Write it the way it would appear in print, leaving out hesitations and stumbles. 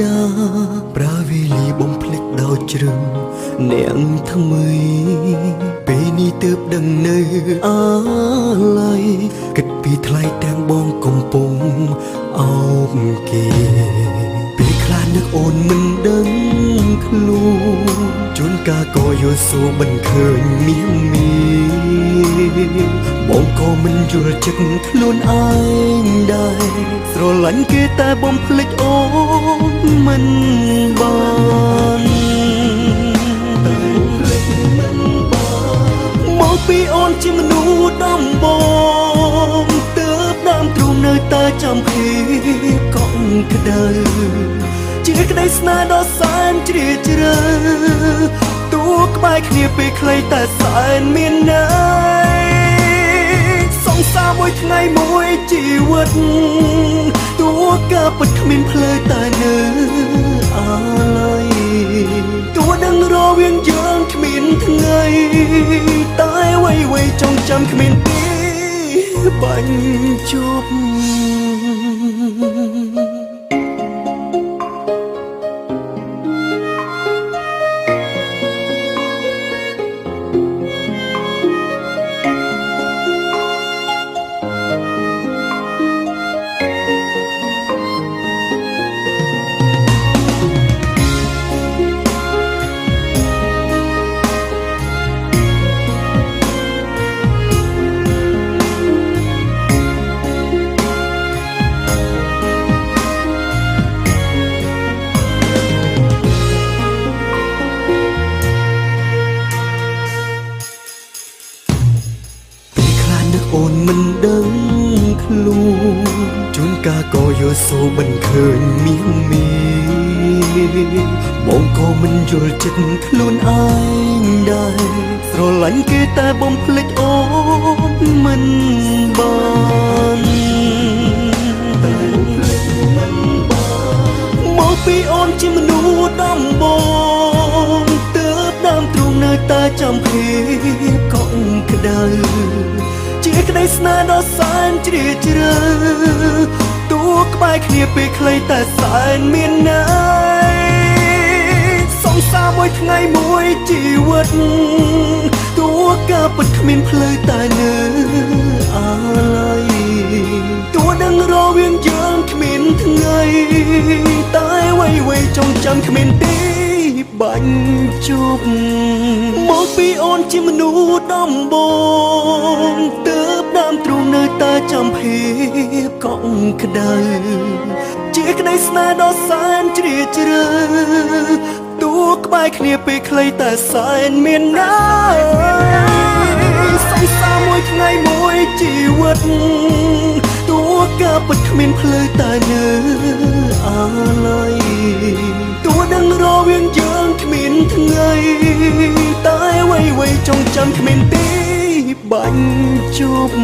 តាប្រាវេលាបំភ្លេចដោយជ្រឹងអ្នកថ្មីពេលនេះទើបដឹងនៅអាឡ័យគិតពីថ្លៃទាំងបងកំពុងអោបគេពេលខ្លះនឹកអូនមិនដឹងខ្លួនជួនកាលក៏យល់សួរមិនឃើញមានបងក៏មិនយល់ចិត្តខ្លួនឯងដែរស្រឡាញ់គេតែបំភ្លេចអូនមិនបានមកពីអូនជាមនុស្សដំបងទើបដើមទ្រូងនៅតែចាំភាពកក់ក្ដៅជាក្តីស្នេហ៍ដ៏សែនជ្រាលជ្រៅទូក្បែរគ្នាពេលខ្លីតែសែនមានន័យសង្សារមួយថ្ងៃមួយជីវិតទូក៏ពិតគ្មានផ្លូវតែនៅអាឡ័យទូដឹងរវាងយើងគ្មានថ្ងៃតែអ្វីៗចងចាំគ្មានទីបាញ់ជប់អូនមិនដឹងខ្លួនជួនកាលក៏យល់សួរមិនឃើញមានបងក៏មិនយល់ចិត្តខ្លួនឯងដែរស្រឡាញ់គេតែបំភ្លេចអូនមិនបានមកពីអូនជាមនុស្សដំបងទើបដើមទ្រូងនៅតែចាំភាពកក់ក្ដៅជាក្តីស្នេហ៍ដ៏សែនជ្រាលជ្រៅទូក្បែរគ្នាពេលខ្លីតែសែនមានន័យសង្សារមួយថ្ងៃមួយជីវិតទូក៏ពិតគ្មានផ្លូវតែនៅអាឡ័យទូដឹងរវាងយើងគ្មានថ្ងៃតែអ្វីៗចងចាំគ្មានទីបាញ់ជប់មកពីអូនជាមនុស្សដំបងទើបដើមទ្រូងនៅតែចាំភាពកក់ក្ដៅជាក្តីស្នេហ៍ដ៏សែនជ្រាលជ្រៅទូក្បែរគ្នាពេលខ្លីតែសែនមានន័យសង្សារមួយថ្ងៃមួយជីវិតទូក៏ពិតគ្មានផ្លូវតែនៅអាឡ័យទូដឹងរវាងយើងគ្មានថ្ងៃតែអ្វីៗចងចាំគ្មានទីបាញ់ជប់